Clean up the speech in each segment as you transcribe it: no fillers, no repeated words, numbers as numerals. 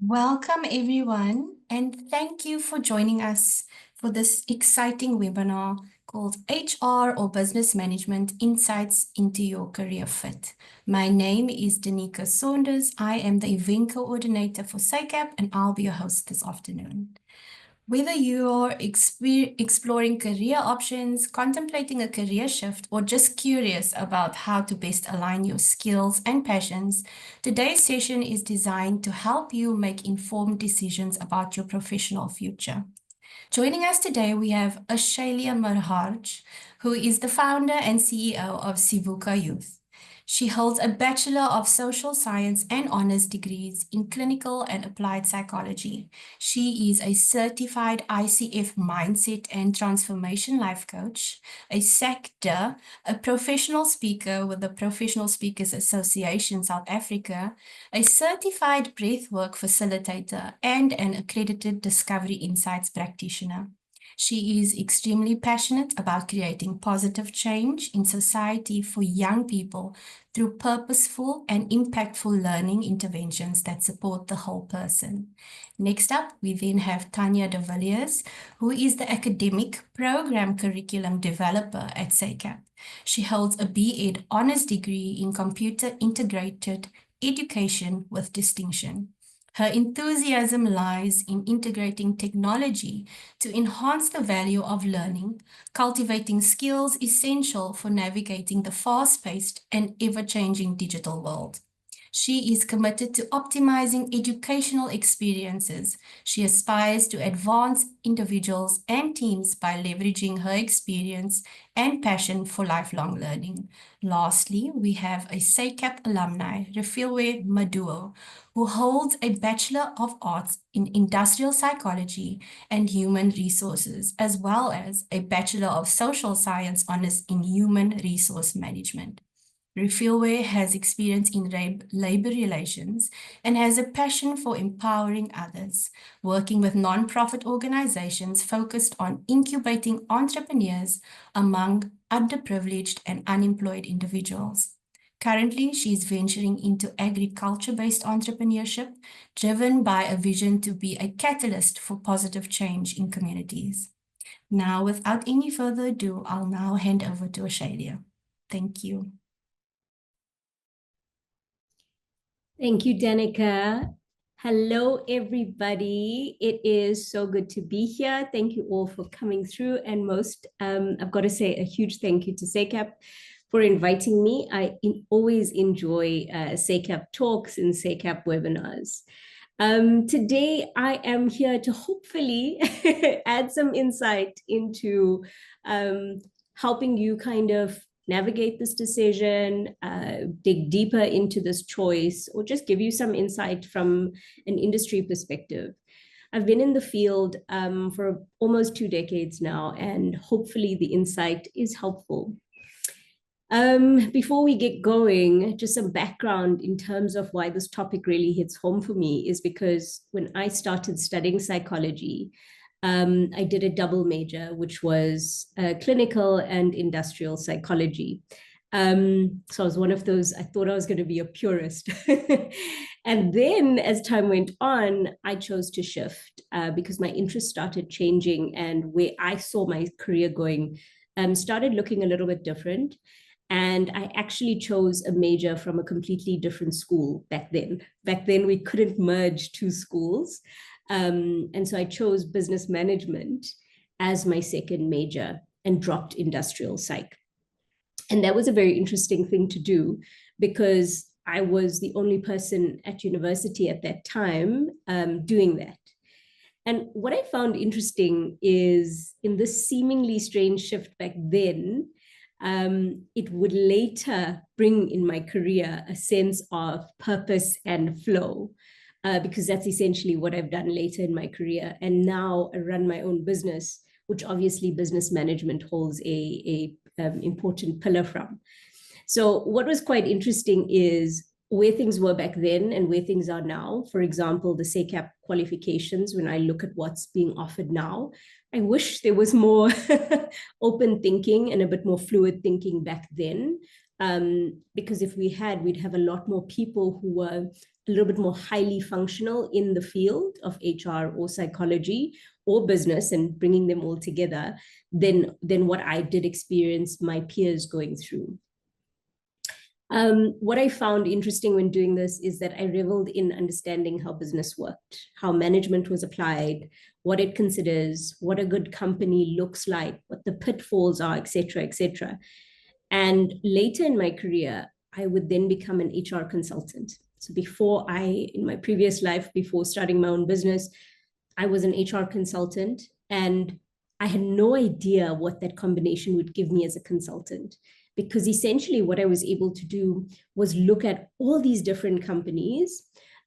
Welcome, everyone, and thank you for joining us for this exciting webinar called HR or Business Management Insights into Your Career Fit. My name is Danica Saunders. I am the event coordinator for SACAP, and I'll be your host this afternoon. Whether you are exploring career options, contemplating a career shift, or just curious about how to best align your skills and passions, today's session is designed to help you make informed decisions about your professional future. Joining us today, we have Ashalia Maharajh, who is the founder and CEO of Sivuka Youth. She holds a Bachelor of Social Science and honors degrees in clinical and applied psychology. She is a certified ICF mindset and transformation life coach, a SACD, a professional speaker with the Professional Speakers Association South Africa, a certified breathwork facilitator, and an accredited Discovery Insights practitioner. She is extremely passionate about creating positive change in society for young people through purposeful and impactful learning interventions that support the whole person. Next up, we then have Tania de Villiers, who is the academic program curriculum developer at SACAP. She holds a B.Ed honors degree in computer integrated education with distinction. Her enthusiasm lies in integrating technology to enhance the value of learning, cultivating skills essential for navigating the fast-paced and ever-changing digital world. She is committed to optimizing educational experiences. She aspires to advance individuals and teams by leveraging her experience and passion for lifelong learning. Lastly, we have a SACAP alumni, Refilwe Maduo, who holds a Bachelor of Arts in Industrial Psychology and Human Resources, as well as a Bachelor of Social Science honors in Human Resource Management. Refilwe has experience in labor relations and has a passion for empowering others, working with nonprofit organizations focused on incubating entrepreneurs among underprivileged and unemployed individuals. Currently, she is venturing into agriculture-based entrepreneurship, driven by a vision to be a catalyst for positive change in communities. Now, without any further ado, I'll now hand over to Ashalia. Thank you. Thank you, Danica. Hello, everybody. It is so good to be here. Thank you all for coming through. And I've got to say a huge thank you to SACAP for inviting me. I always enjoy SACAP talks and SACAP webinars. Today, I am here to hopefully add some insight into helping you kind of navigate this decision, dig deeper into this choice, or just give you some insight from an industry perspective. I've been in the field for almost 2 decades now, and hopefully the insight is helpful. Before we get going, just some background in terms of why this topic really hits home for me is because when I started studying psychology, I did a double major, which was clinical and industrial psychology. So I was one of those, I thought I was going to be a purist. And then as time went on, I chose to shift because my interests started changing and where I saw my career going started looking a little bit different. And I actually chose a major from a completely different school back then. Back then, we couldn't merge 2 schools. And so I chose business management as my second major and dropped industrial psych. And that was a very interesting thing to do because I was the only person at university at that time doing that. And what I found interesting is in this seemingly strange shift back then, it would later bring in my career a sense of purpose and flow. Because that's essentially what I've done later in my career. And now I run my own business, which obviously business management holds a important pillar from. So what was quite interesting is where things were back then and where things are now. For example, the SACAP qualifications, when I look at what's being offered now, I wish there was more open thinking and a bit more fluid thinking back then Because if we had, we'd have a lot more people who were a little bit more highly functional in the field of HR or psychology or business, and bringing them all together than what I did experience my peers going through. What I found interesting when doing this is that I reveled in understanding how business worked, how management was applied, what it considers, what a good company looks like, what the pitfalls are, etc., etc. And later in my career, I would then become an HR consultant. So in my previous life, before starting my own business, I was an HR consultant, and I had no idea what that combination would give me as a consultant, because essentially what I was able to do was look at all these different companies,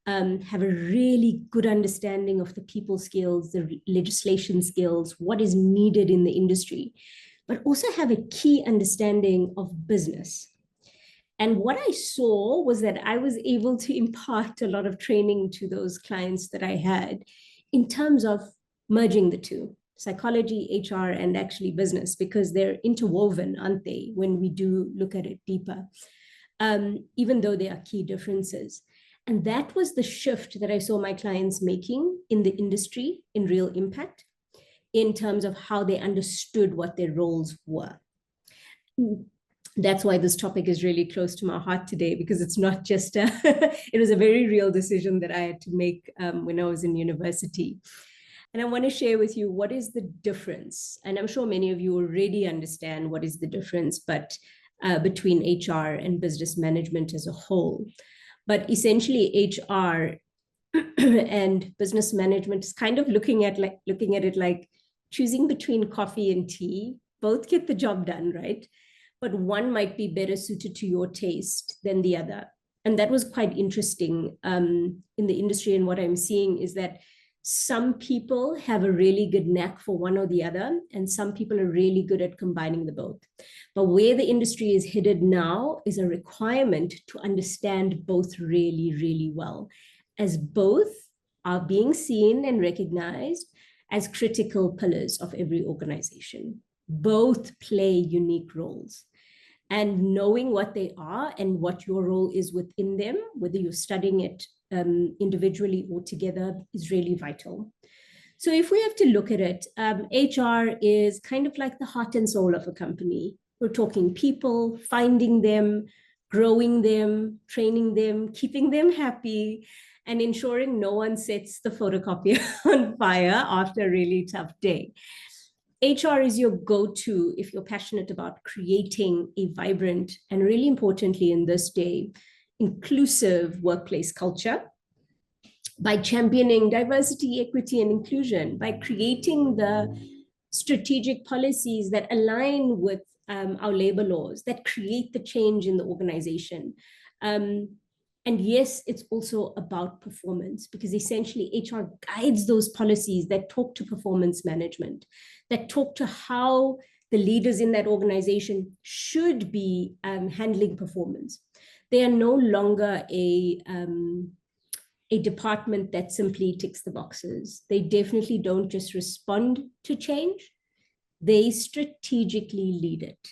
have a really good understanding of the people skills, the legislation skills, what is needed in the industry, but also have a key understanding of business. And what I saw was that I was able to impart a lot of training to those clients that I had in terms of merging the two, psychology, HR, and actually business, because they're interwoven, aren't they, when we do look at it deeper, even though there are key differences. And that was the shift that I saw my clients making in the industry in real impact, in terms of how they understood what their roles were. That's why this topic is really close to my heart today, because it's not just it was a very real decision that I had to make when I was in university. And I want to share with you what is the difference. And I'm sure many of you already understand what is the difference, but between HR and business management as a whole. But essentially, HR and business management is kind of looking at it like choosing between coffee and tea. Both get the job done, right? But one might be better suited to your taste than the other. And that was quite interesting in the industry. And what I'm seeing is that some people have a really good knack for one or the other, and some people are really good at combining the both. But where the industry is headed now is a requirement to understand both really, really well, as both are being seen and recognized as critical pillars of every organization. Both play unique roles. And knowing what they are and what your role is within them, whether you're studying it individually or together, is really vital. So if we have to look at it, HR is kind of like the heart and soul of a company. We're talking people, finding them, growing them, training them, keeping them happy, and ensuring no one sets the photocopier on fire after a really tough day. HR is your go-to if you're passionate about creating a vibrant and, really importantly in this day, inclusive workplace culture, by championing diversity, equity, and inclusion, by creating the strategic policies that align with our labor laws, that create the change in the organization. And yes, it's also about performance, because essentially HR guides those policies that talk to performance management, that talk to how the leaders in that organization should be handling performance. They are no longer a department that simply ticks the boxes. They definitely don't just respond to change, they strategically lead it.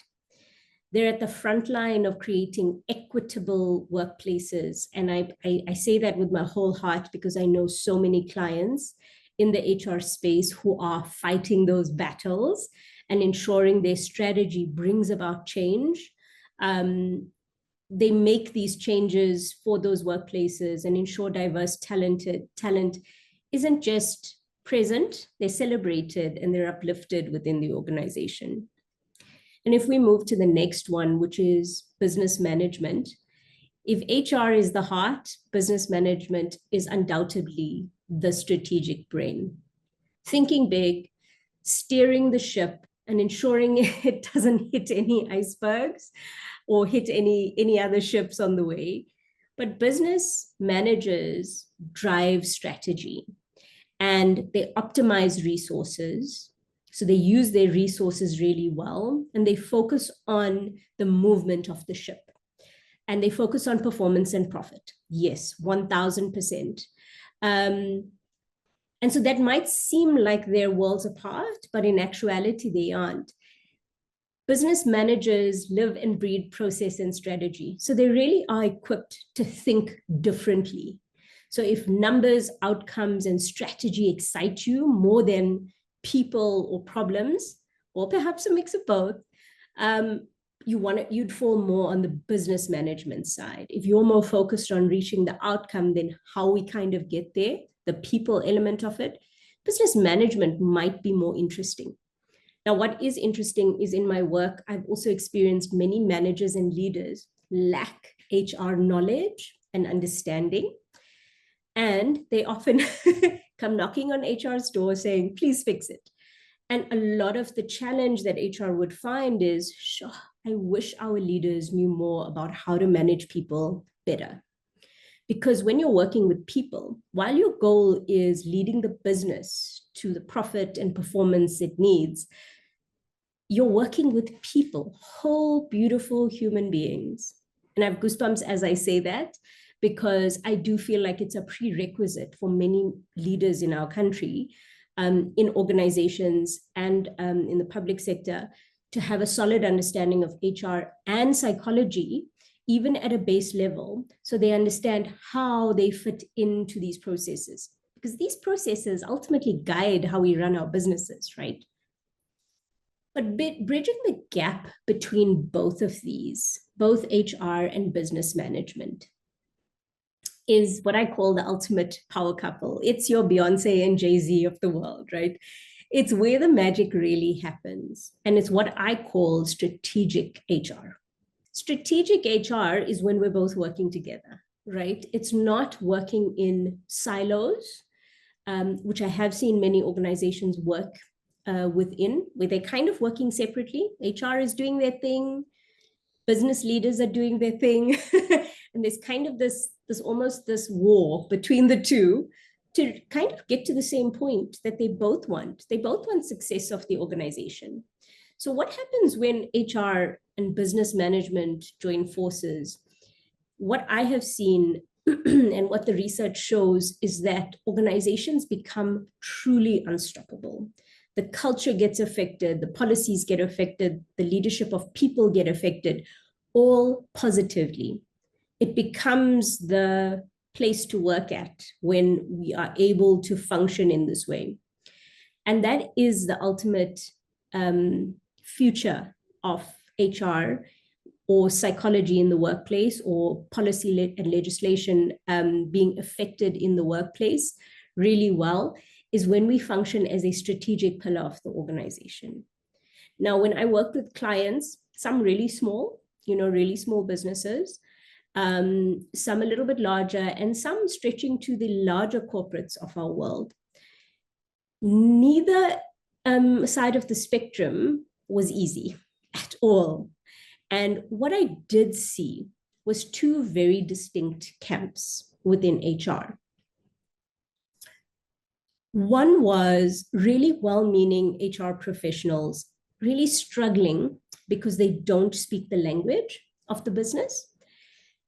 They're at the front line of creating equitable workplaces. And I say that with my whole heart, because I know so many clients in the HR space who are fighting those battles and ensuring their strategy brings about change. They make these changes for those workplaces and ensure diverse talent isn't just present, they're celebrated and they're uplifted within the organization. And if we move to the next one, which is business management, if HR is the heart, business management is undoubtedly the strategic brain. Thinking big, steering the ship, and ensuring it doesn't hit any icebergs or hit any other ships on the way. But business managers drive strategy and they optimize resources. So they use their resources really well, and they focus on the movement of the ship. And they focus on performance and profit. Yes, 1000%. And so that might seem like they're worlds apart, but in actuality, they aren't. Business managers live and breathe process and strategy. So they really are equipped to think differently. So if numbers, outcomes, and strategy excite you more than people or problems, or perhaps a mix of both, you'd fall more on the business management side. If you're more focused on reaching the outcome, then how we kind of get there, the people element of it, business management might be more interesting. Now, what is interesting is in my work, I've also experienced many managers and leaders lack HR knowledge and understanding. And they often come knocking on HR's door saying, please fix it. And a lot of the challenge that HR would find is, sure, I wish our leaders knew more about how to manage people better. Because when you're working with people, while your goal is leading the business to the profit and performance it needs, you're working with people, whole, beautiful human beings. And I have goosebumps as I say that, because I do feel like it's a prerequisite for many leaders in our country, in organizations and in the public sector, to have a solid understanding of HR and psychology, even at a base level, so they understand how they fit into these processes. Because these processes ultimately guide how we run our businesses, right? But bridging the gap between both of these, both HR and business management, is what I call the ultimate power couple. It's your Beyonce and Jay-Z of the world, right? It's where the magic really happens. And it's what I call strategic HR. Strategic HR is when we're both working together, right? It's not working in silos, which I have seen many organizations work within, where they're kind of working separately. HR is doing their thing, business leaders are doing their thing, and there's kind of this almost this war between the two to kind of get to the same point that they both want. They both want success of the organization. So what happens when HR and business management join forces? What I have seen and what the research shows is that organizations become truly unstoppable. The culture gets affected, the policies get affected, the leadership of people get affected, all positively. It becomes the place to work at when we are able to function in this way. And that is the ultimate future of HR or psychology in the workplace, or policy and legislation being affected in the workplace really well, is when we function as a strategic pillar of the organization. Now, when I work with clients, some really small, really small businesses, some a little bit larger, and some stretching to the larger corporates of our world, neither side of the spectrum was easy at all. And what I did see was two very distinct camps within HR. One was really well-meaning HR professionals really struggling because they don't speak the language of the business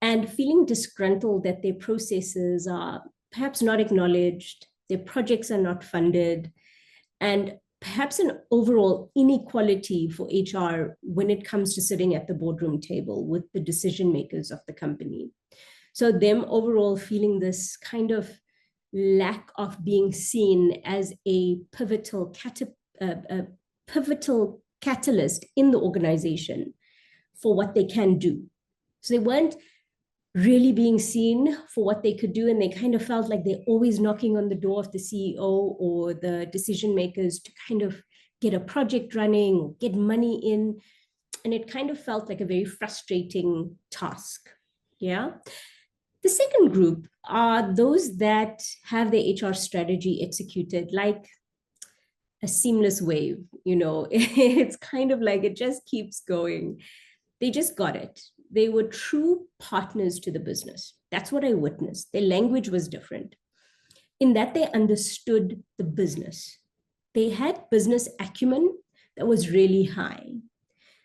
and feeling disgruntled that their processes are perhaps not acknowledged, their projects are not funded, and perhaps an overall inequality for HR when it comes to sitting at the boardroom table with the decision makers of the company. So them overall feeling this kind of lack of being seen as a pivotal catalyst in the organization for what they can do. So they weren't really being seen for what they could do, and they kind of felt like they're always knocking on the door of the CEO or the decision makers to kind of get a project running or get money in, and it kind of felt like a very frustrating task. Yeah. The second group are those that have their HR strategy executed like a seamless wave. It's kind of like it just keeps going. They just got it. They were true partners to the business. That's what I witnessed. Their language was different in that they understood the business. They had business acumen that was really high.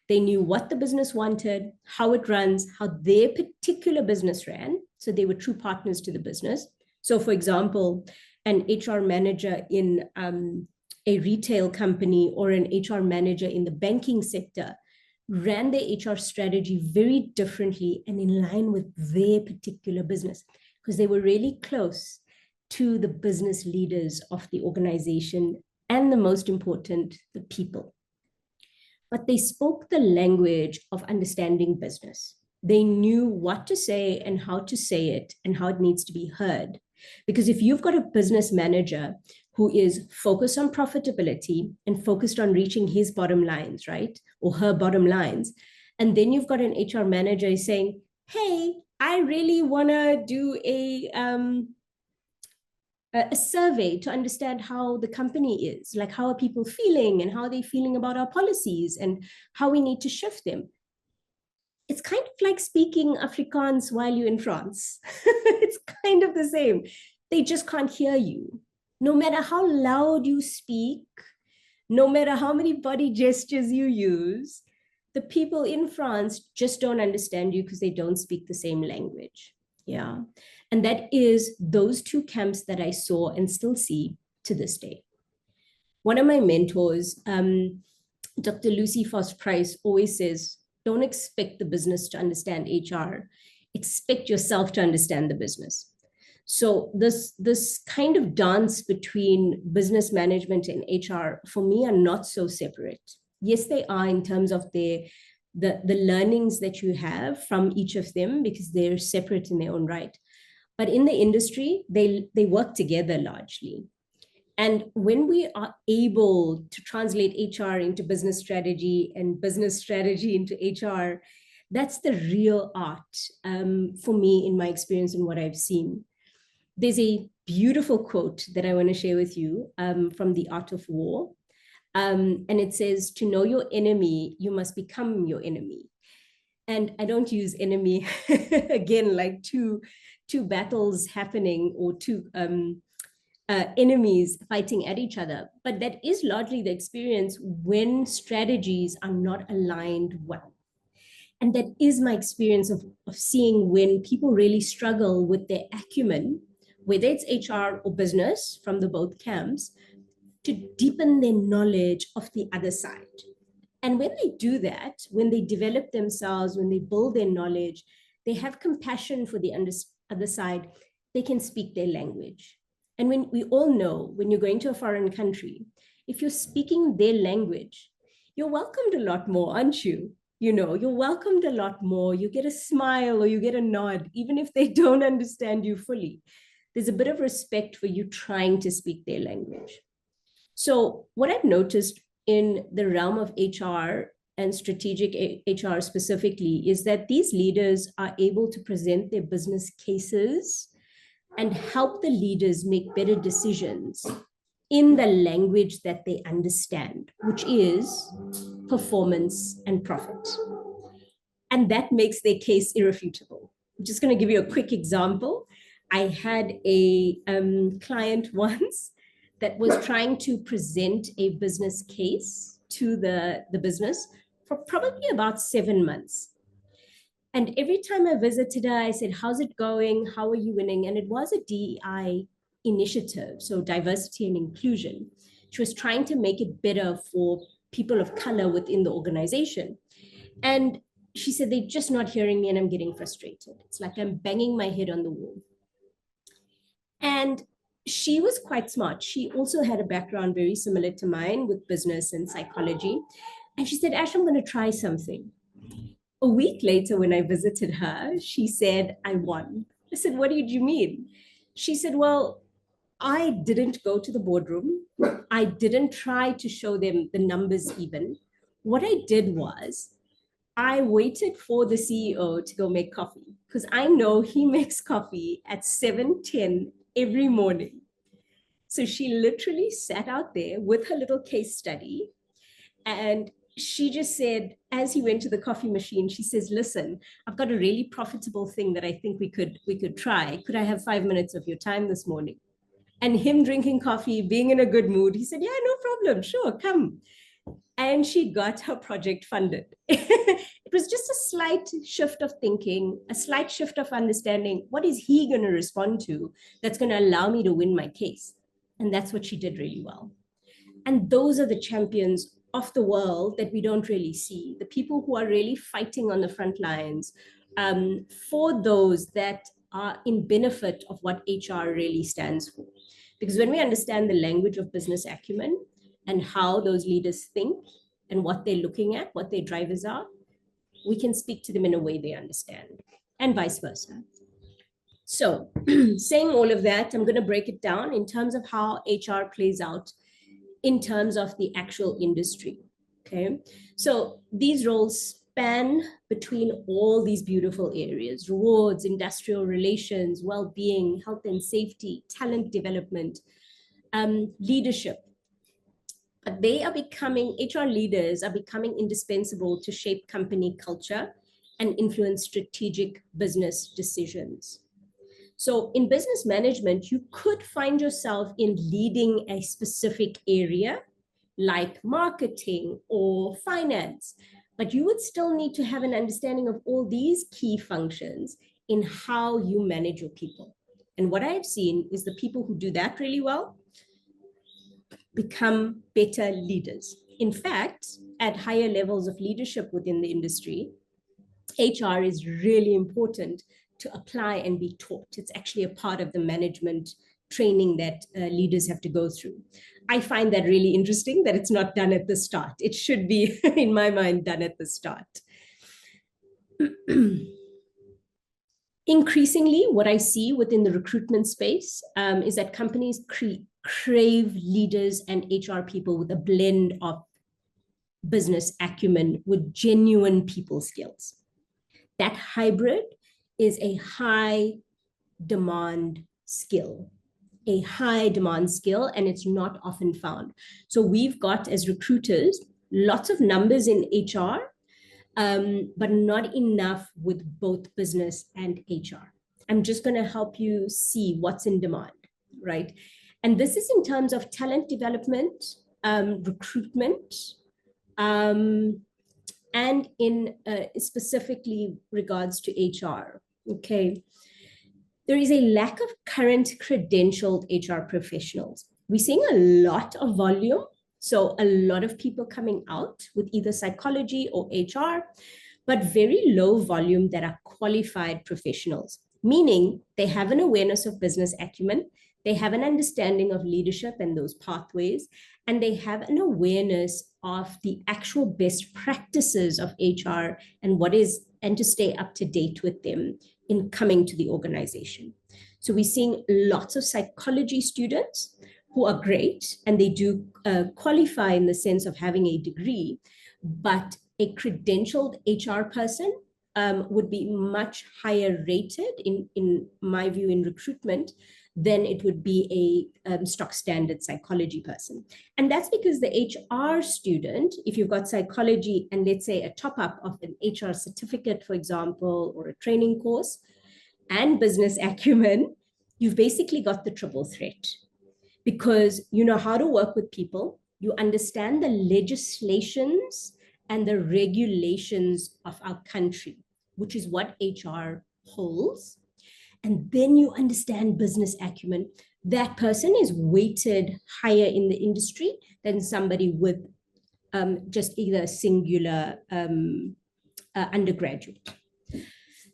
They knew what the business wanted, how it runs, how their particular business ran. So they were true partners to the business. So for example, an HR manager in a retail company or an HR manager in the banking sector ran their HR strategy very differently and in line with their particular business, because they were really close to the business leaders of the organization and, the most important, the people. But they spoke the language of understanding business. They knew what to say and how to say it and how it needs to be heard. Because if you've got a business manager who is focused on profitability and focused on reaching his bottom lines, right? Or her bottom lines. And then you've got an HR manager saying, hey, I really want to do a survey to understand how the company is, like how are people feeling and how are they feeling about our policies and how we need to shift them. It's kind of like speaking Afrikaans while you're in France. It's kind of the same. They just can't hear you. No matter how loud you speak, no matter how many body gestures you use, the people in France just don't understand you because they don't speak the same language. Yeah. And that is those two camps that I saw and still see to this day. One of my mentors, Dr. Lucy Foss Price, always says, don't expect the business to understand HR. Expect yourself to understand the business. So this kind of dance between business management and HR, for me, are not so separate. Yes, they are in terms of the learnings that you have from each of them, because they're separate in their own right. But in the industry, they work together largely. And when we are able to translate HR into business strategy and business strategy into HR, that's the real art for me, in my experience and what I've seen. There's a beautiful quote that I want to share with you from The Art of War. And it says, to know your enemy, you must become your enemy. And I don't use enemy, again, like two battles happening or two enemies fighting at each other. But that is largely the experience when strategies are not aligned well. And that is my experience of seeing when people really struggle with their acumen, whether it's HR or business from the both camps, to deepen their knowledge of the other side. And when they do that, when they develop themselves, when they build their knowledge, they have compassion for the other side, they can speak their language. And when we all know, when you're going to a foreign country, if you're speaking their language, you're welcomed a lot more, aren't you? You know, you're welcomed a lot more. You get a smile or you get a nod, even if they don't understand you fully. There's a bit of respect for you trying to speak their language. So what I've noticed in the realm of HR and strategic HR specifically is that these leaders are able to present their business cases and help the leaders make better decisions in the language that they understand, which is performance and profit. And that makes their case irrefutable. I'm just going to give you a quick example. I had a client once that was trying to present a business case to the business for probably about 7 months. And every time I visited her, I said, how's it going? How are you winning? And it was a DEI initiative, so diversity and inclusion. She was trying to make it better for people of color within the organization. And she said, they're just not hearing me and I'm getting frustrated. It's like I'm banging my head on the wall. And she was quite smart. She also had a background very similar to mine with business and psychology. And she said, Ash, I'm going to try something. A week later, when I visited her, she said, I won. I said, what did you mean? She said, well, I didn't go to the boardroom. I didn't try to show them the numbers even. What I did was I waited for the CEO to go make coffee because I know he makes coffee at 7:10 every morning. So she literally sat out there with her little case study, and she just said, as he went to the coffee machine, she says, listen, I've got a really profitable thing that I think we could try. Could I have 5 minutes of your time this morning? And him drinking coffee, being in a good mood, he said, yeah, no problem, sure, come. And she got her project funded. It was just a slight shift of thinking, a slight shift of understanding. What is he going to respond to that's going to allow me to win my case? And that's what she did really well. And those are the champions of the world that we don't really see, the people who are really fighting on the front lines for those that are in benefit of what HR really stands for. Because when we understand the language of business acumen and how those leaders think and what they're looking at, what their drivers are, we can speak to them in a way they understand, and vice versa. So saying all of that, I'm going to break it down in terms of how HR plays out in terms of the actual industry. Okay, so these roles span between all these beautiful areas: rewards, industrial relations, well-being, health and safety, talent development, leadership. But they are becoming, HR leaders are becoming indispensable to shape company culture and influence strategic business decisions. So in business management, you could find yourself in leading a specific area like marketing or finance, but you would still need to have an understanding of all these key functions in how you manage your people. And what I've seen is the people who do that really well become better leaders. In fact, at higher levels of leadership within the industry, HR is really important to apply and be taught. It's actually a part of the management training that leaders have to go through. I find that really interesting that it's not done at the start. It should be, in my mind, done at the start. Increasingly, what I see within the recruitment space is that companies crave leaders and HR people with a blend of business acumen with genuine people skills. That hybrid is a high demand skill, and it's not often found. So we've got, as recruiters, lots of numbers in HR, but not enough with both business and HR. I'm just going to help you see what's in demand, right? And this is in terms of talent development, recruitment, and in specifically regards to HR, okay? There is a lack of current credentialed HR professionals. We're seeing a lot of volume, so a lot of people coming out with either psychology or HR, but very low volume that are qualified professionals, meaning they have an awareness of business acumen, they have an understanding of leadership and those pathways, and they have an awareness of the actual best practices of HR and to stay up to date with them in coming to the organization. So we're seeing lots of psychology students who are great, and they do qualify in the sense of having a degree, but a credentialed HR person would be much higher rated, in my view, in recruitment than it would be a stock standard psychology person. And that's because the HR student, if you've got psychology and let's say a top up of an HR certificate, for example, or a training course, and business acumen, you've basically got the triple threat, because you know how to work with people, you understand the legislations and the regulations of our country, which is what HR holds. And then you understand business acumen. That person is weighted higher in the industry than somebody with just either a singular undergraduate.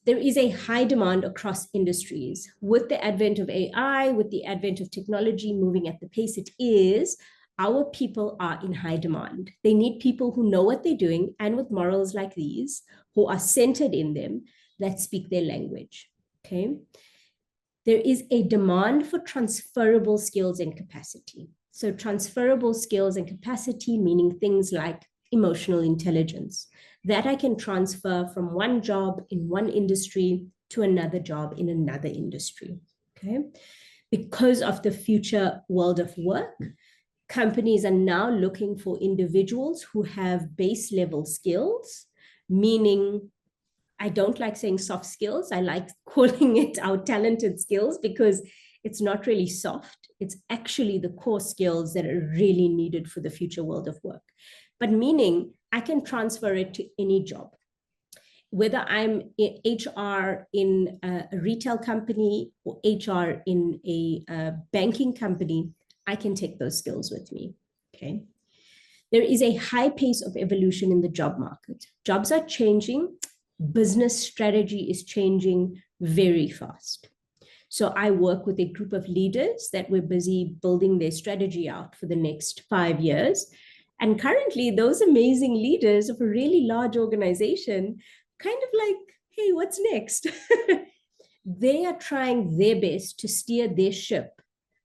There is a high demand across industries. With the advent of AI, with the advent of technology moving at the pace it is, our people are in high demand. They need people who know what they're doing and with morals like these, who are centered in them, that speak their language. Okay. There is a demand for transferable skills and capacity. So transferable skills and capacity, meaning things like emotional intelligence, that I can transfer from one job in one industry to another job in another industry. Okay. Because of the future world of work, companies are now looking for individuals who have base level skills, meaning I don't like saying soft skills. I like calling it our talented skills, because it's not really soft. It's actually the core skills that are really needed for the future world of work. But meaning I can transfer it to any job. Whether I'm in HR in a retail company or HR in a banking company, I can take those skills with me, okay? There is a high pace of evolution in the job market. Jobs are changing. Business strategy is changing very fast. So I work with a group of leaders that we're busy building their strategy out for the next 5 years. And currently, those amazing leaders of a really large organization kind of like, hey, what's next? They are trying their best to steer their ship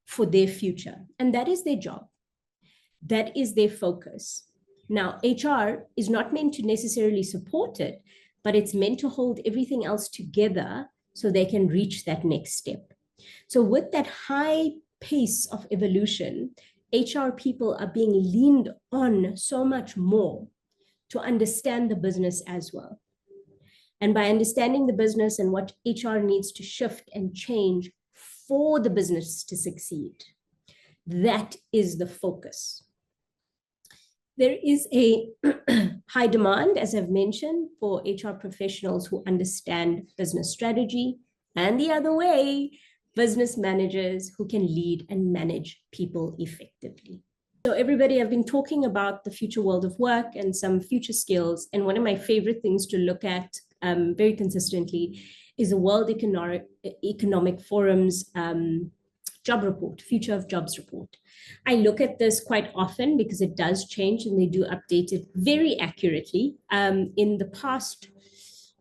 for their future. And that is their job. That is their focus. Now, HR is not meant to necessarily support it, but it's meant to hold everything else together so they can reach that next step. So with that high pace of evolution, HR people are being leaned on so much more to understand the business as well. And by understanding the business and what HR needs to shift and change for the business to succeed, that is the focus. There is a high demand, as I've mentioned, for HR professionals who understand business strategy, and the other way, business managers who can lead and manage people effectively. So everybody, I've been talking about the future world of work and some future skills. And one of my favorite things to look at very consistently is the World Economic Forum's job report, Future of Jobs report. I look at this quite often because it does change and they do update it very accurately. In the past,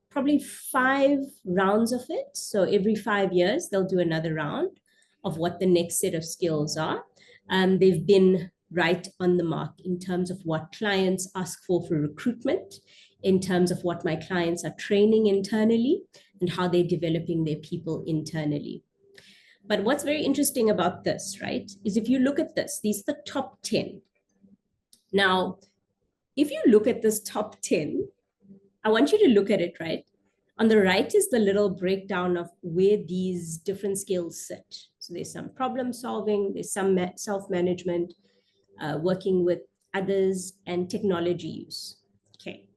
probably 5 rounds of it. So every 5 years, they'll do another round of what the next set of skills are. They've been right on the mark in terms of what clients ask for recruitment, in terms of what my clients are training internally, and how they're developing their people internally. But what's very interesting about this, right, is if you look at this, these are the top 10. Now, if you look at this top 10, I want you to look at it, right? On the right is the little breakdown of where these different skills sit. So there's some problem solving, there's some self-management, working with others, and technology use. Okay.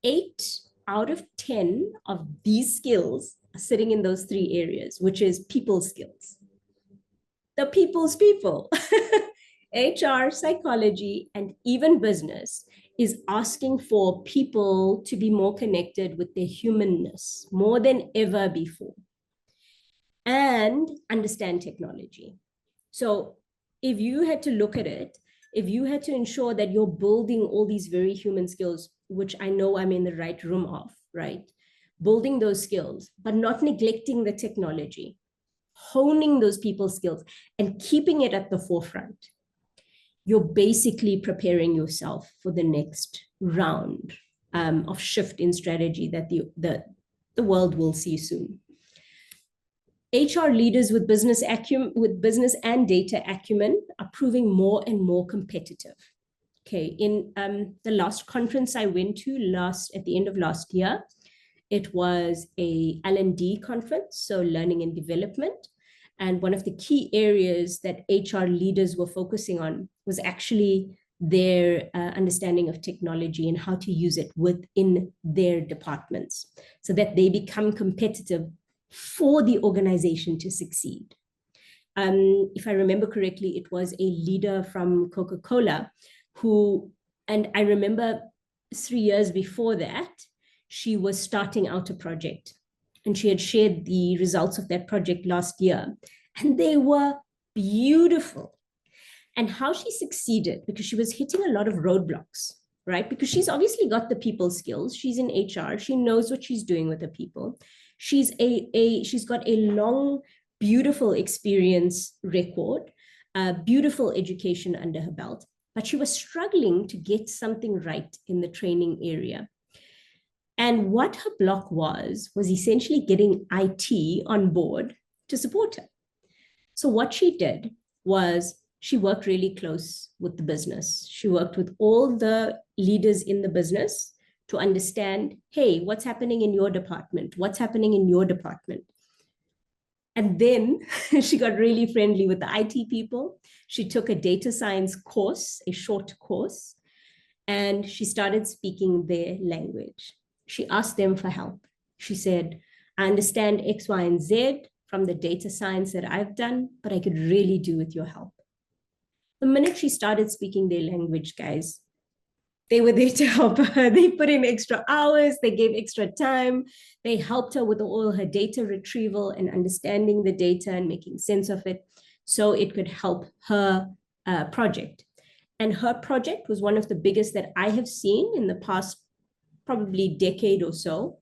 8 out of 10 of these skills are sitting in those 3 areas, which is people skills. The people's people. HR, psychology, and even business is asking for people to be more connected with their humanness more than ever before and understand technology. So if you had to look at it, if you had to ensure that you're building all these very human skills, which I know I'm in the right room of, right? Building those skills, but not neglecting the technology, honing those people skills and keeping it at the forefront, you're basically preparing yourself for the next round of shift in strategy that the world will see soon. HR leaders with business and data acumen are proving more and more competitive. Okay, in the last conference I went to at the end of last year, it was a L&D conference, so learning and development. And one of the key areas that HR leaders were focusing on was actually their understanding of technology and how to use it within their departments so that they become competitive for the organization to succeed. If I remember correctly, it was a leader from Coca-Cola who, and I remember 3 years before that, she was starting out a project and she had shared the results of that project last year and they were beautiful. And how she succeeded, because she was hitting a lot of roadblocks, right? Because she's obviously got the people skills. She's in HR. She knows what she's doing with the people. She's got a long, beautiful experience record, beautiful education under her belt, but she was struggling to get something right in the training area. And what her block was essentially getting IT on board to support her. So what she did was she worked really close with the business. She worked with all the leaders in the business to understand, hey, what's happening in your department? What's happening in your department? And then she got really friendly with the IT people. She took a data science course, a short course, and she started speaking their language. She asked them for help. She said, I understand X, Y, and Z from the data science that I've done, but I could really do with your help. The minute she started speaking their language, guys, they were there to help her. They put in extra hours, they gave extra time, they helped her with all her data retrieval and understanding the data and making sense of it so it could help her project. And her project was one of the biggest that I have seen in the past probably decade or so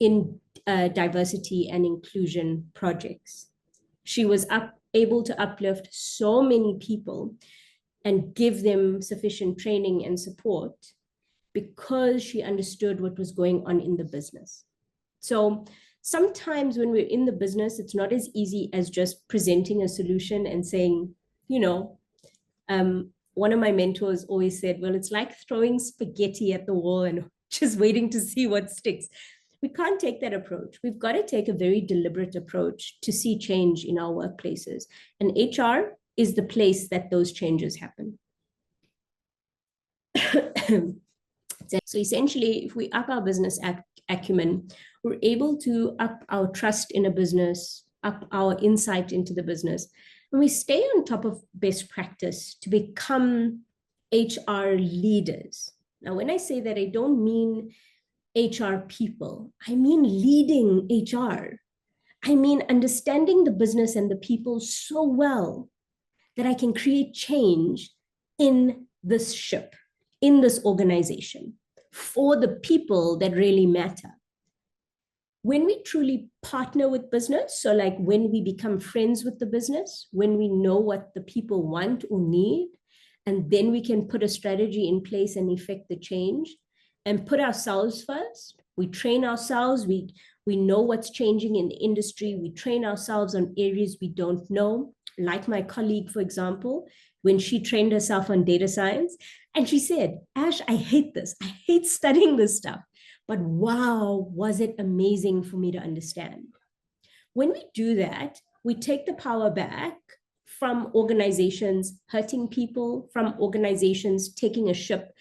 in diversity and inclusion projects. She was able to uplift so many people and give them sufficient training and support because she understood what was going on in the business. So sometimes when we're in the business, it's not as easy as just presenting a solution and saying, you know, one of my mentors always said, well, it's like throwing spaghetti at the wall and just waiting to see what sticks. We can't take that approach. We've got to take a very deliberate approach to see change in our workplaces. And HR is the place that those changes happen. So essentially, if we up our business acumen, we're able to up our trust in a business, up our insight into the business, and we stay on top of best practice to become HR leaders. Now, when I say that, I don't mean HR people. I mean leading HR. I mean understanding the business and the people so well that I can create change in this ship, in this organization, for the people that really matter. When we truly partner with business, so like when we become friends with the business, when we know what the people want or need, and then we can put a strategy in place and effect the change and put ourselves first. We train ourselves, we know what's changing in the industry, we train ourselves on areas we don't know. Like my colleague, for example, when she trained herself on data science, and she said, Ash, I hate this. I hate studying this stuff. But wow, was it amazing for me to understand. When we do that, we take the power back from organizations hurting people, from organizations taking a ship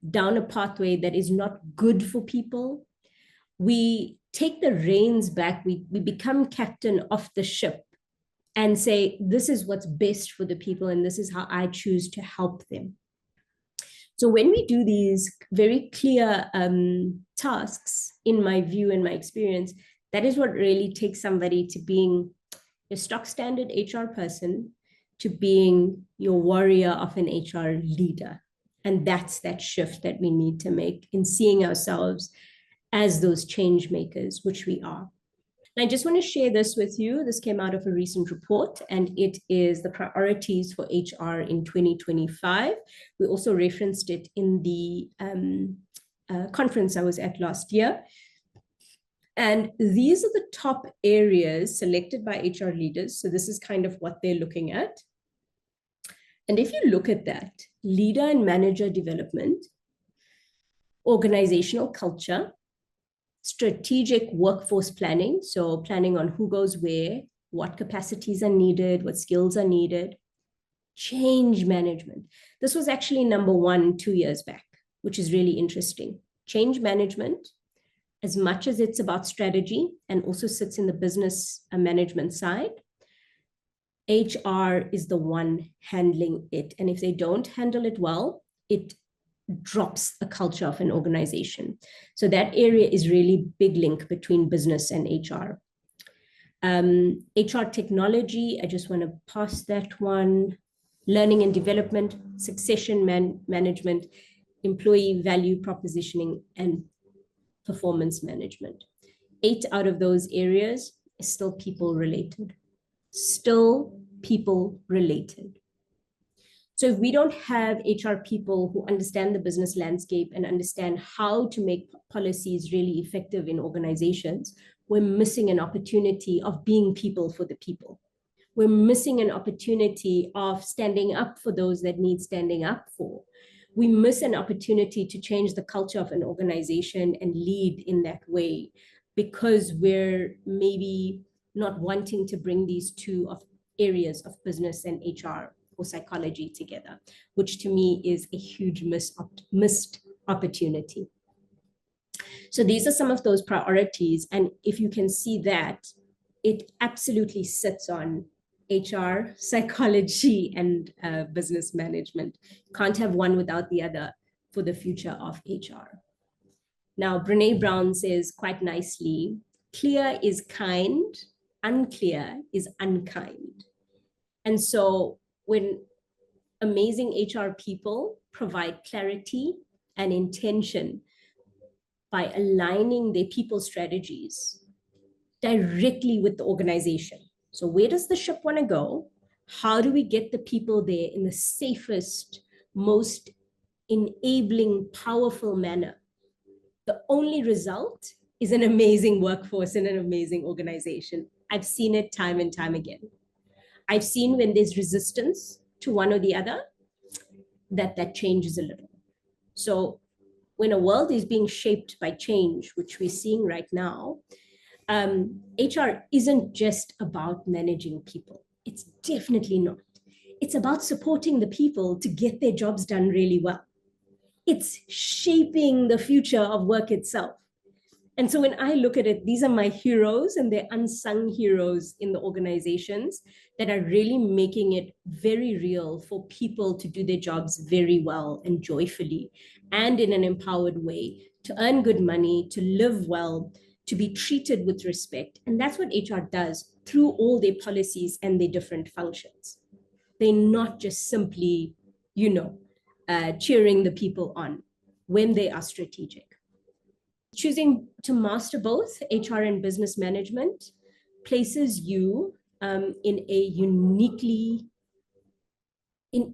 down a pathway that is not good for people. We take the reins back, we become captain of the ship and say, this is what's best for the people and this is how I choose to help them. So when we do these very clear tasks, in my view and my experience, that is what really takes somebody to being a stock standard HR person to being your warrior of an HR leader. And that's that shift that we need to make in seeing ourselves as those change makers, which we are. And I just want to share this with you. This came out of a recent report, and it is the priorities for HR in 2025. We also referenced it in the conference I was at last year. And these are the top areas selected by HR leaders. So this is kind of what they're looking at. And if you look at that, leader and manager development, organizational culture, strategic workforce planning, so planning on who goes where, what capacities are needed, what skills are needed, change management. This was actually number 1 2 years back, which is really interesting. Change management, as much as it's about strategy and also sits in the business management side, HR is the one handling it. And if they don't handle it well, it drops the culture of an organization. So that area is really big link between business and HR. HR technology, I just want to pass that one. Learning and development, succession management, employee value propositioning, and performance management. 8 out of those areas is still people related. Still people related. So if we don't have HR people who understand the business landscape and understand how to make policies really effective in organizations, we're missing an opportunity of being people for the people. We're missing an opportunity of standing up for those that need standing up for. We miss an opportunity to change the culture of an organization and lead in that way because we're maybe not wanting to bring these two areas of business and HR or psychology together, which to me is a huge missed opportunity. So these are some of those priorities. And if you can see that, it absolutely sits on HR, psychology, and business management. Can't have one without the other for the future of HR. Now, Brene Brown says quite nicely, clear is kind, unclear is unkind. And so when amazing HR people provide clarity and intention by aligning their people strategies directly with the organization. So where does the ship want to go? How do we get the people there in the safest, most enabling, powerful manner? The only result is an amazing workforce and an amazing organization. I've seen it time and time again. I've seen when there's resistance to one or the other, that changes a little. So when a world is being shaped by change, which we're seeing right now, HR isn't just about managing people. It's definitely not. It's about supporting the people to get their jobs done really well. It's shaping the future of work itself. And so when I look at it, these are my heroes, and they're unsung heroes in the organizations that are really making it very real for people to do their jobs very well and joyfully and in an empowered way, to earn good money, to live well, to be treated with respect. And that's what HR does through all their policies and their different functions. They're not just simply, cheering the people on when they are strategic. Choosing to master both HR and business management places you in a uniquely, I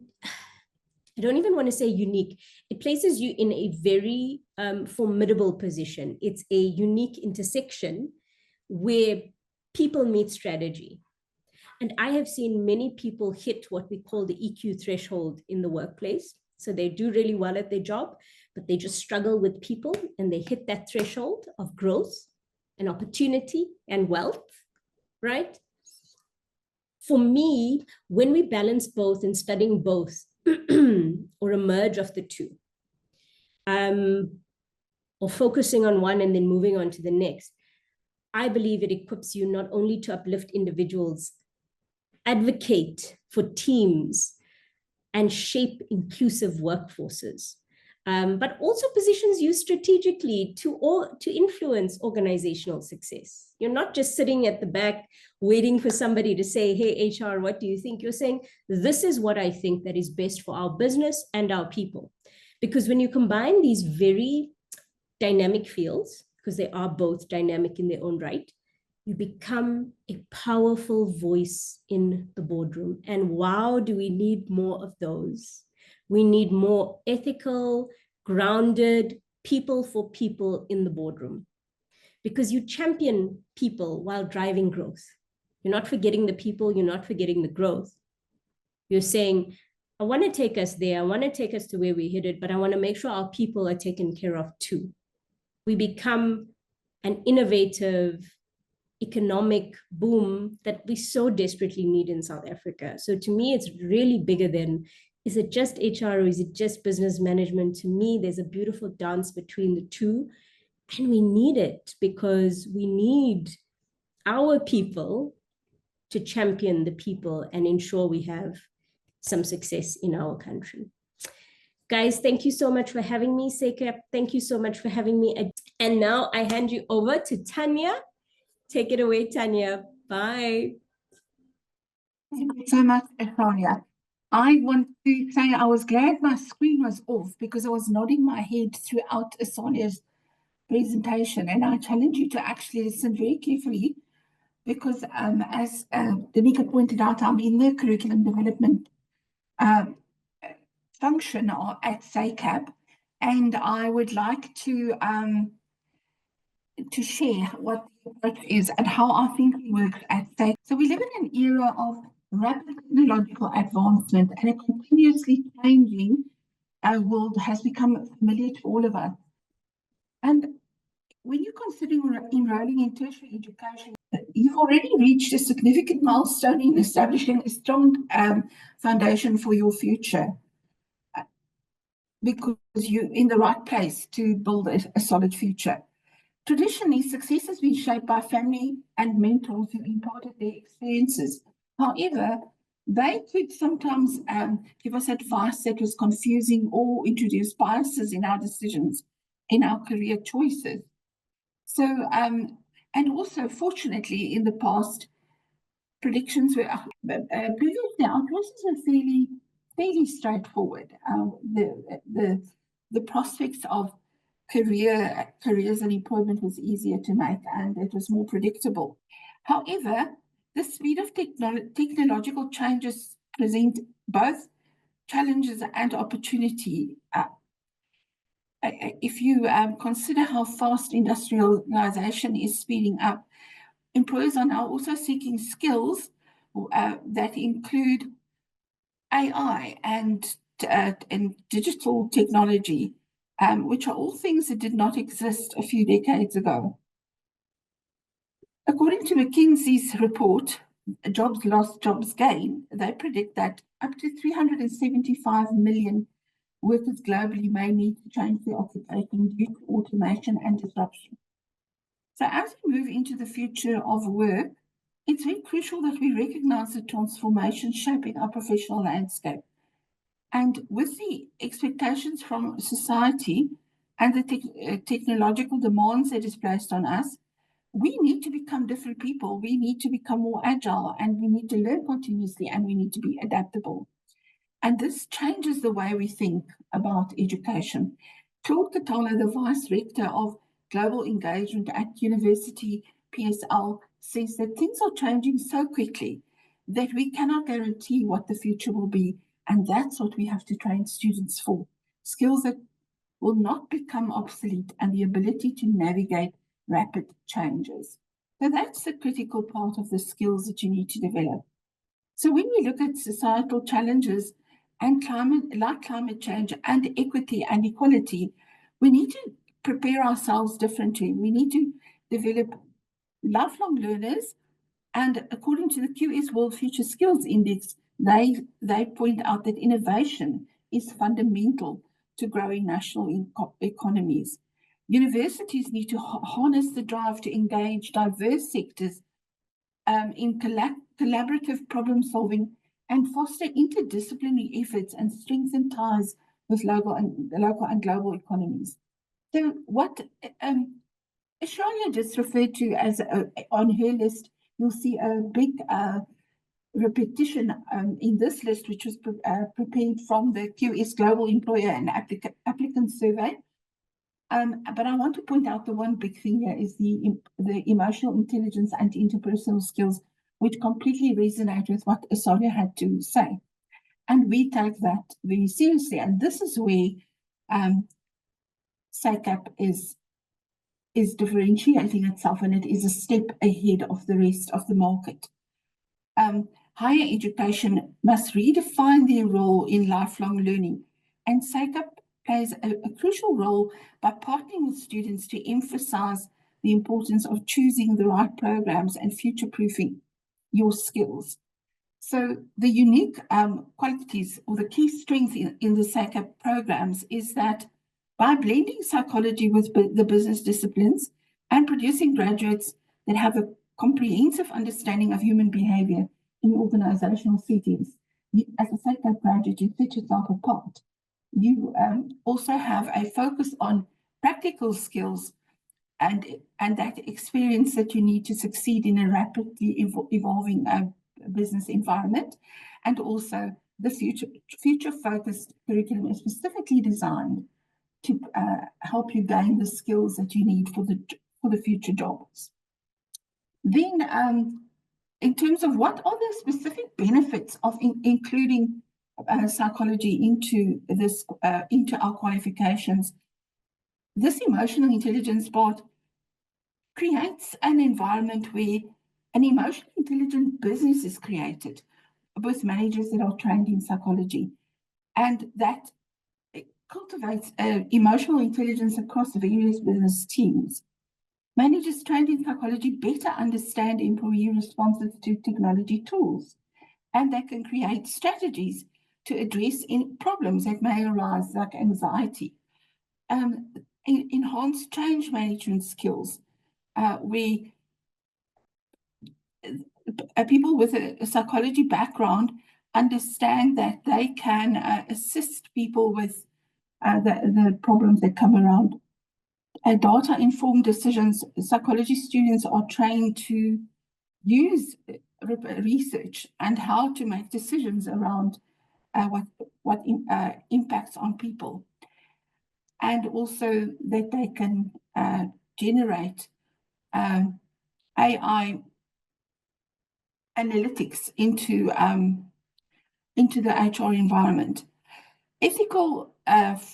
don't even want to say unique, it places you in a very formidable position. It's a unique intersection where people meet strategy. And I have seen many people hit what we call the EQ threshold in the workplace. So they do really well at their job, but they just struggle with people, and they hit that threshold of growth and opportunity and wealth, right? For me, when we balance both and studying both, or a merge of the two, or focusing on one and then moving on to the next, I believe it equips you not only to uplift individuals, advocate for teams, and shape inclusive workforces, but also positions you strategically to influence organizational success. You're not just sitting at the back waiting for somebody to say, hey, HR, what do you think? You're saying, this is what I think that is best for our business and our people. Because when you combine these very dynamic fields, because they are both dynamic in their own right, you become a powerful voice in the boardroom. And wow, do we need more of those? We need more ethical, grounded people for people in the boardroom, because you champion people while driving growth. You're not forgetting the people, you're not forgetting the growth. You're saying, I want to take us there, I want to take us to where we're headed, but I want to make sure our people are taken care of too. We become an innovative economic boom that we so desperately need in South Africa. So to me, it's really bigger than, is it just HR or is it just business management? To me, there's a beautiful dance between the two, and we need it because we need our people to champion the people and ensure we have some success in our country. Guys, thank you so much for having me. SACAP, thank you so much for having me. And now I hand you over to Tania. Take it away, Tania. Bye. Thank you so much, Ashalia. I want to say I was glad my screen was off because I was nodding my head throughout Ashalia's presentation, and I challenge you to actually listen very carefully because as Danica pointed out, I'm in the curriculum development function at SACAP, and I would like to share what the approach is and how our thinking works at SACAP. So we live in an era of rapid technological advancement, and a continuously changing world has become familiar to all of us. And when you're considering enrolling in tertiary education, you've already reached a significant milestone in establishing a strong foundation for your future, because you're in the right place to build a solid future. Traditionally, success has been shaped by family and mentors who imparted their experiences However, they could sometimes give us advice that was confusing or introduce biases in our decisions, in our career choices. So, and also, fortunately, in the past, predictions were previously our choices were fairly straightforward. The prospects of careers and employment was easier to make, and it was more predictable. However, the speed of technological changes present both challenges and opportunity. If you consider how fast industrialization is speeding up, employers are now also seeking skills that include AI and digital technology, which are all things that did not exist a few decades ago. According to McKinsey's report, Jobs Lost, Jobs Gained, they predict that up to 375 million workers globally may need to change their occupation due to automation and disruption. So as we move into the future of work, it's very crucial that we recognize the transformation shaping our professional landscape. And with the expectations from society and the technological demands that is placed on us, we need to become different people. We need to become more agile, and we need to learn continuously, and we need to be adaptable. And this changes the way we think about education. Claude Catala, the Vice Rector of Global Engagement at University PSL, says that things are changing so quickly that we cannot guarantee what the future will be. And that's what we have to train students for. Skills that will not become obsolete and the ability to navigate rapid changes. So that's the critical part of the skills that you need to develop. So when we look at societal challenges and climate change and equity and equality, we need to prepare ourselves differently. We need to develop lifelong learners. And according to the QS World Future Skills Index, they point out that innovation is fundamental to growing national economies. Universities need to harness the drive to engage diverse sectors in collaborative problem solving and foster interdisciplinary efforts and strengthen ties with local and global economies. So what Ashalia just referred to as on her list, you'll see a big repetition in this list, which was prepared from the QS Global Employer and Applicant Survey. But I want to point out the one big thing here is the emotional intelligence and interpersonal skills, which completely resonate with what Ashalia had to say. And we take that very seriously. And this is where SACAP is differentiating itself, and it is a step ahead of the rest of the market. Higher education must redefine their role in lifelong learning, and SACAP plays a crucial role by partnering with students to emphasize the importance of choosing the right programs and future-proofing your skills. So the unique qualities or the key strength in the SACAP programs is that by blending psychology with the business disciplines and producing graduates that have a comprehensive understanding of human behavior in organizational settings, as a SACAP graduate, you set yourself apart. You also have a focus on practical skills and that experience that you need to succeed in a rapidly evolving business environment, and also the future-focused curriculum is specifically designed to help you gain the skills that you need for the future jobs. Then, in terms of what are the specific benefits of including psychology into our qualifications, this emotional intelligence part creates an environment where an emotionally intelligent business is created with managers that are trained in psychology, and that cultivates emotional intelligence across various business teams. Managers trained in psychology better understand employee responses to technology tools, and they can create strategies to address problems that may arise, like anxiety. Enhance change management skills, where people with a psychology background understand that they can assist people with the problems that come around. Data-informed decisions, psychology students are trained to use research and how to make decisions around what impacts on people, and also that they can generate AI analytics into the HR environment. Ethical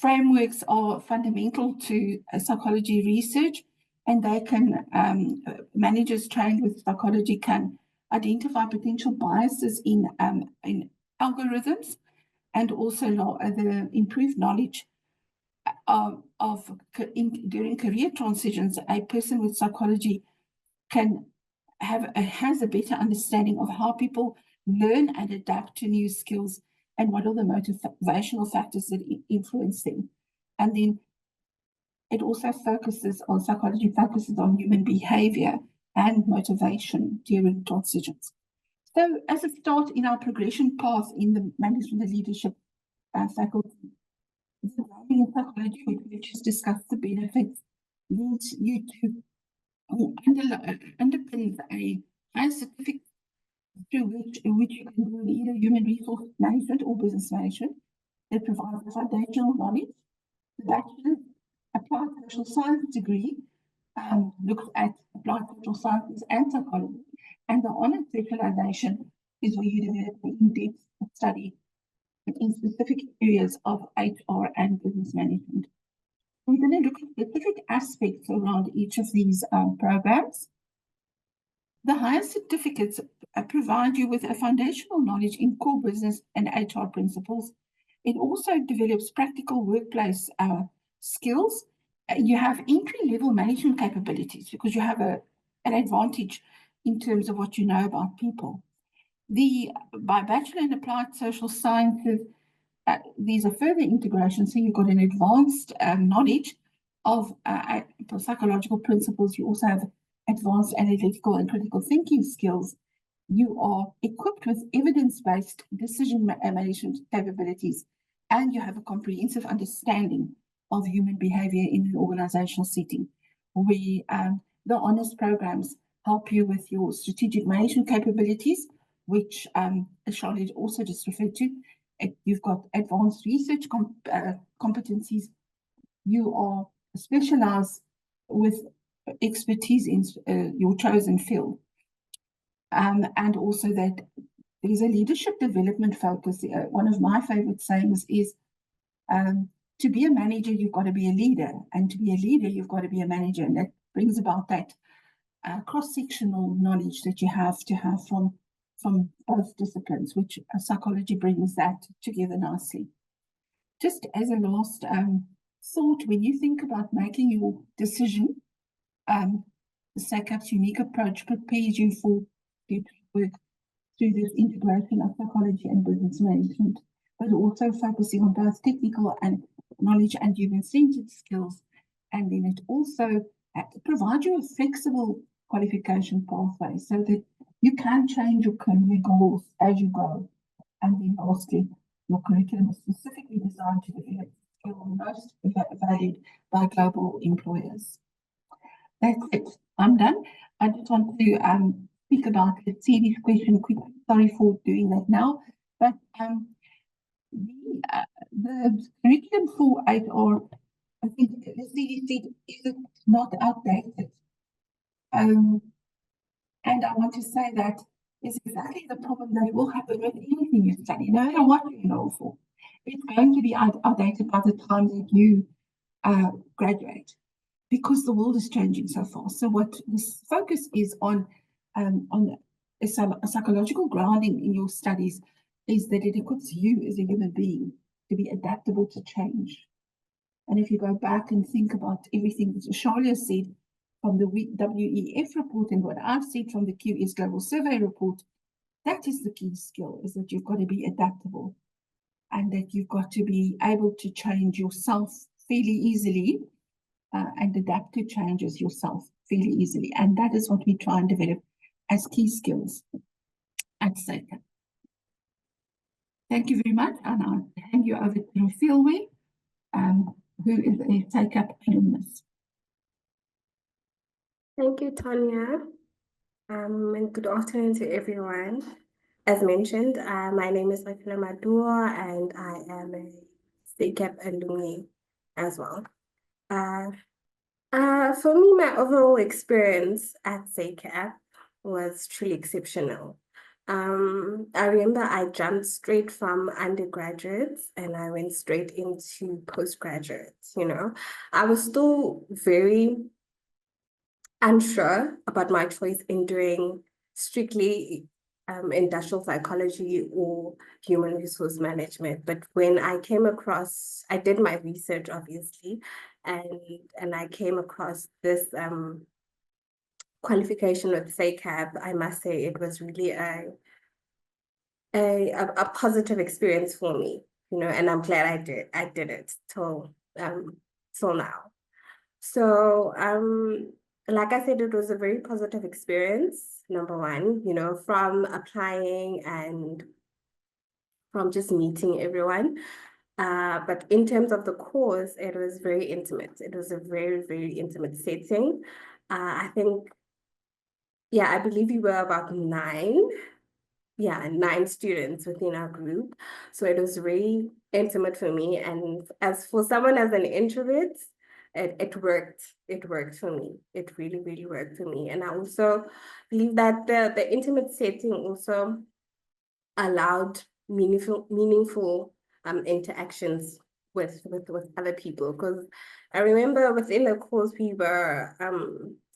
frameworks are fundamental to psychology research, and they can managers trained with psychology can identify potential biases in algorithms, and also the improved knowledge during career transitions. A person with psychology has a better understanding of how people learn and adapt to new skills, and what are the motivational factors that influence them. And then it also psychology focuses on human behavior and motivation during transitions. So as a start in our progression path in the management and leadership faculty, the learning in psychology, which has discussed the benefits, leads you to underpins a high certificate through which you can do either human resource management or business management. That provides the foundational knowledge. The bachelor's applied social science degree looks at applied social sciences and psychology, and the honours specialization is where you develop an in-depth study in specific areas of HR and business management. We're going to look at specific aspects around each of these programs. The higher certificates provide you with a foundational knowledge in core business and HR principles. It also develops practical workplace skills. You have entry-level management capabilities because you have an advantage in terms of what you know about people. By Bachelor in Applied Social Sciences, these are further integrations, so you've got an advanced knowledge of psychological principles. You also have advanced analytical and critical thinking skills. You are equipped with evidence-based decision management capabilities, and you have a comprehensive understanding of human behavior in an organizational setting. The honors programs help you with your strategic management capabilities, which Ashalia also just referred to. You've got advanced research competencies. You are specialized with expertise in your chosen field. And also that there's a leadership development focus. One of my favorite sayings is, to be a manager, you've got to be a leader. And to be a leader, you've got to be a manager. And that brings about that cross-sectional knowledge that you have to have from both disciplines, which psychology brings that together nicely. Just as a last thought, when you think about making your decision, the SACAP's unique approach prepares you for future work through this integration of psychology and business management, but also focusing on both technical and knowledge and human-centered skills. And then it also provides you a flexible qualification pathway so that you can change your career goals as you go. And then lastly, your curriculum is specifically designed to develop skills most valued by global employers. That's it. I'm done. I just want to speak about the series question quickly. Sorry for doing that now. But the curriculum for HR, I think the CDC is not outdated. And I want to say that is exactly the problem that will happen with anything you study, no matter what you know for. It's going to be outdated by the time that you graduate, because the world is changing so fast. So what this focus is on a psychological grounding in your studies is that it equips you as a human being to be adaptable to change. And if you go back and think about everything that Ashalia said from the WEF report and what I've said from the QS Global Survey report, that is the key skill, is that you've got to be adaptable and that you've got to be able to change yourself fairly easily and adapt to changes yourself fairly easily. And that is what we try and develop as key skills at SACAP. Thank you very much, and I'll hand you over to Refilwe, who is a SACAP alumnus. Thank you, Tania, and good afternoon to everyone. As mentioned, my name is Maduo, and I am a SACAP alumni as well. For me, my overall experience at SACAP was truly exceptional. I remember I jumped straight from undergraduates and I went straight into postgraduates, you know. I was still very unsure about my choice in doing strictly industrial psychology or human resource management. But when I came across, I did my research, obviously, and I came across this qualification with SACAP. I must say it was really a positive experience for me, you know, and I'm glad I did it till now. So like I said, it was a very positive experience, number one, you know, from applying and from just meeting everyone. But in terms of the course, it was very intimate. It was a very, very intimate setting. I think, yeah, I believe we were about nine students within our group. So it was very intimate for me. And as for someone as an introvert, it worked. It worked for me. It really, really worked for me. And I also believe that the intimate setting also allowed meaningful interactions with other people. Because I remember within the course we were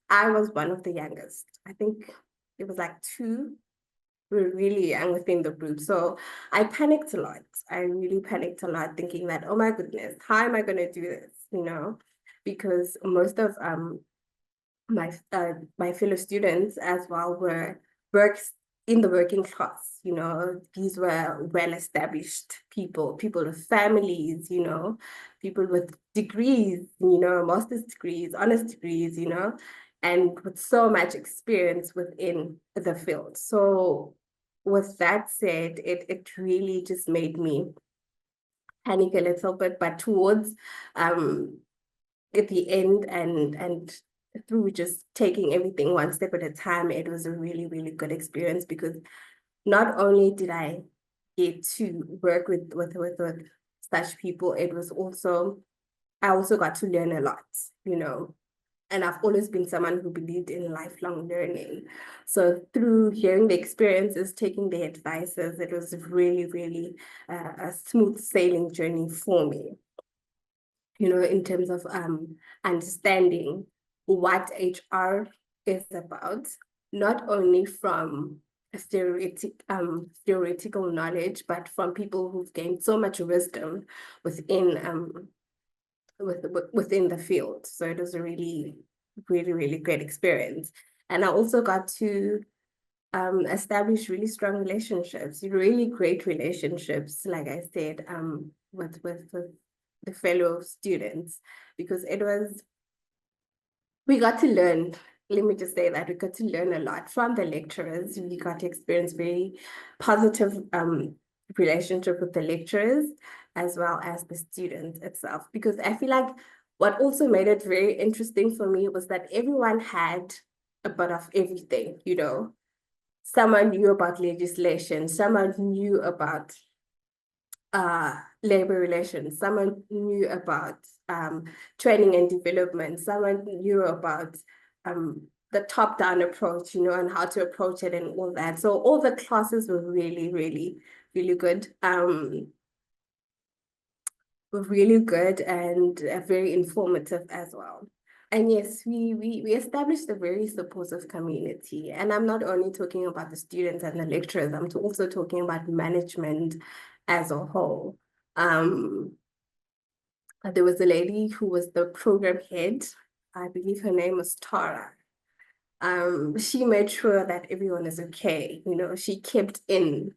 I was one of the youngest. I think it was like two were really young within the group. So I panicked a lot. I really panicked a lot, thinking that, oh my goodness, how am I going to do this? You know, because most of my fellow students as well works in the working class. You know, these were well-established people with families, you know, people with degrees, you know, master's degrees, honors degrees, you know, and with so much experience within the field. So with that said, it really just made me panic a little bit, but towards at the end and through just taking everything one step at a time, it was a really, really good experience, because not only did I get to work with such people, it was also, I also got to learn a lot, you know. And I've always been someone who believed in lifelong learning. So through hearing the experiences, taking the advices, it was really, really a smooth sailing journey for me, you know, in terms of understanding what HR is about, not only from a theoretical knowledge, but from people who've gained so much wisdom within within the field. So it was a really, really, really great experience. And I also got to establish really strong relationships, really great relationships, like I said, with the fellow students, because we got to learn. Let me just say that we got to learn a lot from the lecturers. We got to experience very positive relationship with the lecturers, as well as the students itself. Because I feel like what also made it very interesting for me was that everyone had a bit of everything, you know. Someone knew about legislation, someone knew about labor relations, someone knew about training and development, someone knew about the top-down approach, you know, and how to approach it and all that. So all the classes were really, really, really good. Were really good and very informative as well. And yes, we established a very supportive community. And I'm not only talking about the students and the lecturers, I'm also talking about management as a whole. There was a lady who was the program head. I believe her name was Tara. She made sure that everyone is okay. You know, she kept checking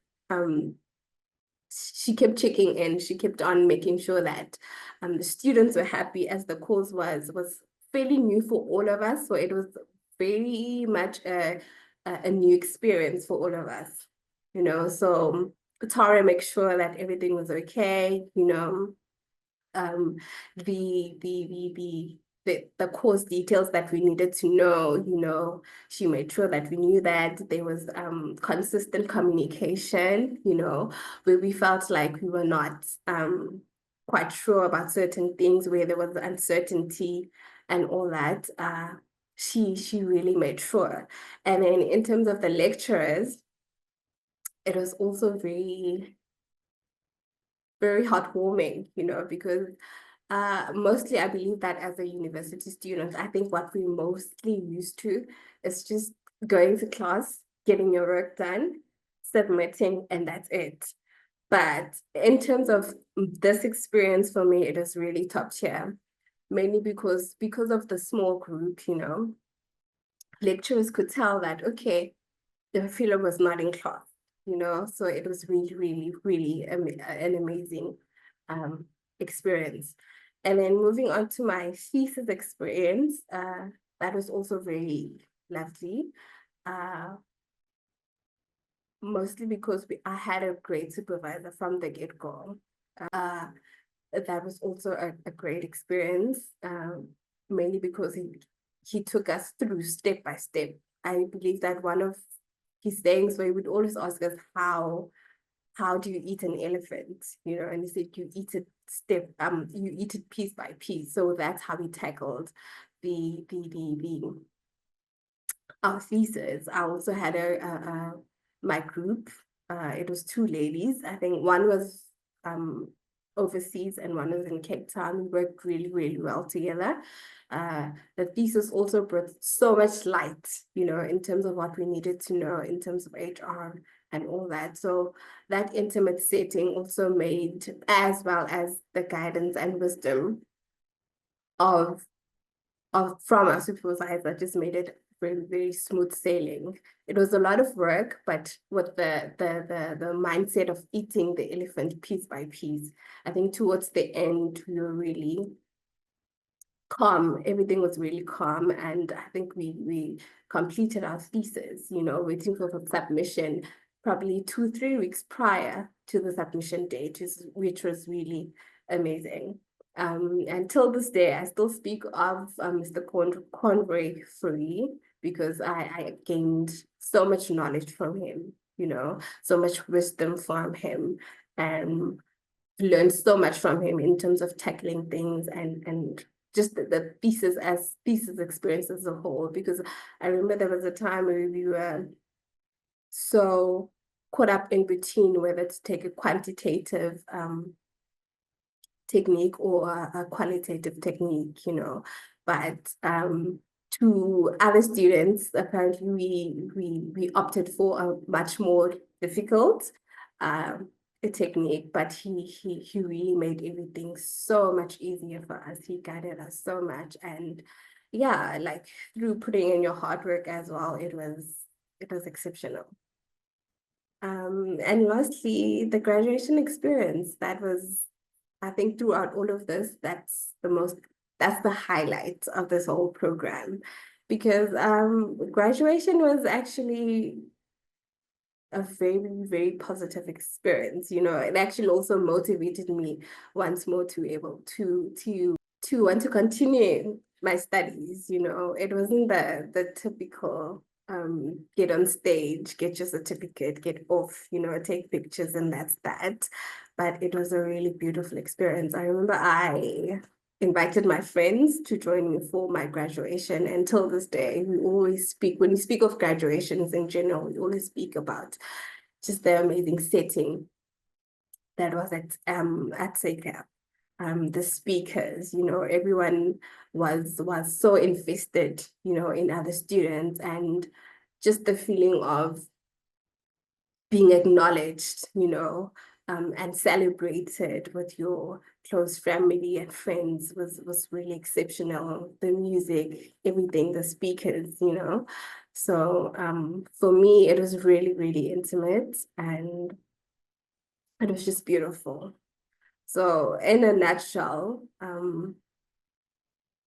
in. She kept on making sure that the students were happy, as the course was fairly new for all of us. So it was very much a a new experience for all of us, you know. So Tara make sure that everything was okay, you know. The course details that we needed to know, you know, she made sure that we knew that there was consistent communication, you know, where we felt like we were not quite sure about certain things, where there was uncertainty and all that. She really made sure. And then in terms of the lecturers, it was also very heartwarming, you know, because mostly I believe that as a university student, I think what we're mostly used to is just going to class, getting your work done, submitting, and that's it. But in terms of this experience for me, it is really top tier, mainly because of the small group, you know, lecturers could tell that, okay, the Refilwe was not in class, you know, so it was really an amazing experience. And then moving on to my thesis experience, that was also very lovely, mostly because I had a great supervisor from the get-go. That was also a great experience, mainly because he took us through step by step. I believe that one of his sayings where he would always ask us, how do you eat an elephant? You know, and he said, you eat it you eat it piece by piece. So that's how we tackled our thesis. I also had my group. It was 2 ladies. I think one was overseas and one was in Cape Town. We worked really well together. The thesis also brought so much light, you know, in terms of what we needed to know in terms of HR and all that. So that intimate setting also made, as well as the guidance and wisdom from our supervisor, just made it very smooth sailing. It was a lot of work, but with the mindset of eating the elephant piece by piece, I think towards the end we were really calm. Everything was really calm, and I think we completed our thesis, you know, waiting for the submission probably 2-3 weeks prior to the submission date, which was really amazing. Until this day, I still speak of Mr. Conroy freely, because I gained so much knowledge from him, you know, so much wisdom from him, and learned so much from him in terms of tackling things and just the thesis experience as a whole. Because I remember there was a time where we were so caught up in between whether to take a quantitative technique or a qualitative technique, you know. But to other students, apparently we opted for a much more difficult technique, but he really made everything so much easier for us. He guided us so much, and yeah, like through putting in your hard work as well, it was exceptional. And lastly, the graduation experience. That was, I think, throughout all of this, that's the highlight of this whole program, because graduation was actually a very positive experience. You know, it actually also motivated me once more to be able to want to continue my studies. You know, it wasn't the typical get on stage, get your certificate, get off, you know, take pictures, and that's that. But it was a really beautiful experience. I remember I invited my friends to join me for my graduation. Until this day, we always speak, when we speak of graduations in general, we always speak about just the amazing setting that was at SACAP. The speakers, you know, everyone was so invested, you know, in other students, and just the feeling of being acknowledged, you know, and celebrated with your close family and friends was really exceptional. The music, everything, the speakers, you know. So for me, it was really intimate, and it was just beautiful. So in a nutshell,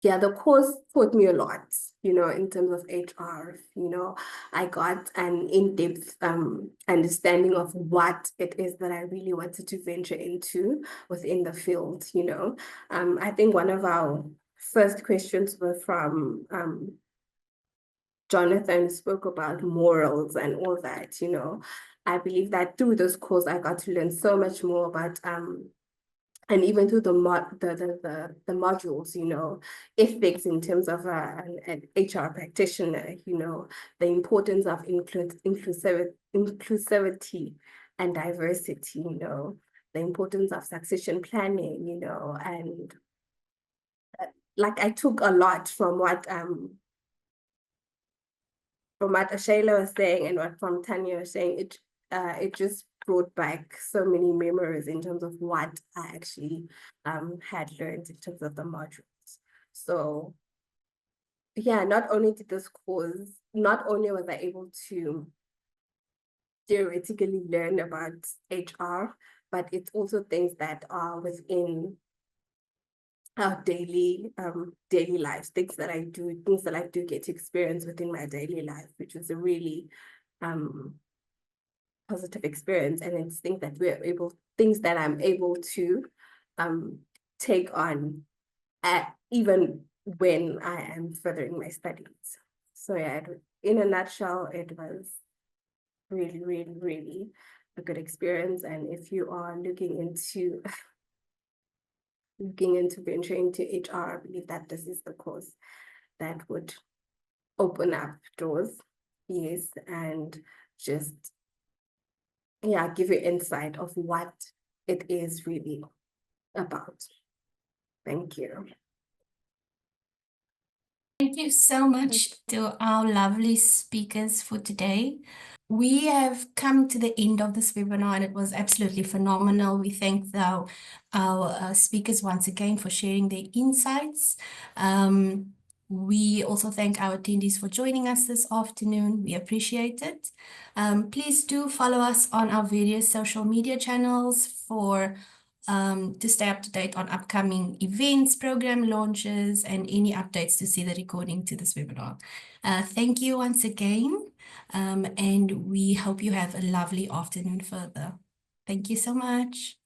yeah, the course taught me a lot, you know, in terms of HR. You know, I got an in-depth understanding of what it is that I really wanted to venture into within the field, you know. I think one of our first questions were from Jonathan, spoke about morals and all that, you know. I believe that through this course, I got to learn so much more about and even through the modules, you know, ethics in terms of an HR practitioner, you know, the importance of inclusivity and diversity, you know, the importance of succession planning, you know, and like I took a lot from what Ashalia was saying and what from Tania was saying. It just brought back so many memories in terms of what I actually had learned in terms of the modules. So yeah, not only was I able to theoretically learn about HR, but it's also things that are within our daily lives, things that I do get to experience within my daily life, which was a really positive experience. And it's things that I'm able to take on even when I am furthering my studies. So yeah, in a nutshell, it was really, really, really a good experience. And if you are looking into venturing into HR, I believe that this is the course that would open up doors, yes, and just give you insight of what it is really about. Thank you. Thank you so much to our lovely speakers for today. We have come to the end of this webinar and it was absolutely phenomenal. We thank our speakers once again for sharing their insights. We also thank our attendees for joining us this afternoon. We appreciate it. Please do follow us on our various social media channels to stay up to date on upcoming events, program launches, and any updates to see the recording to this webinar. Thank you once again, and we hope you have a lovely afternoon further. Thank you so much.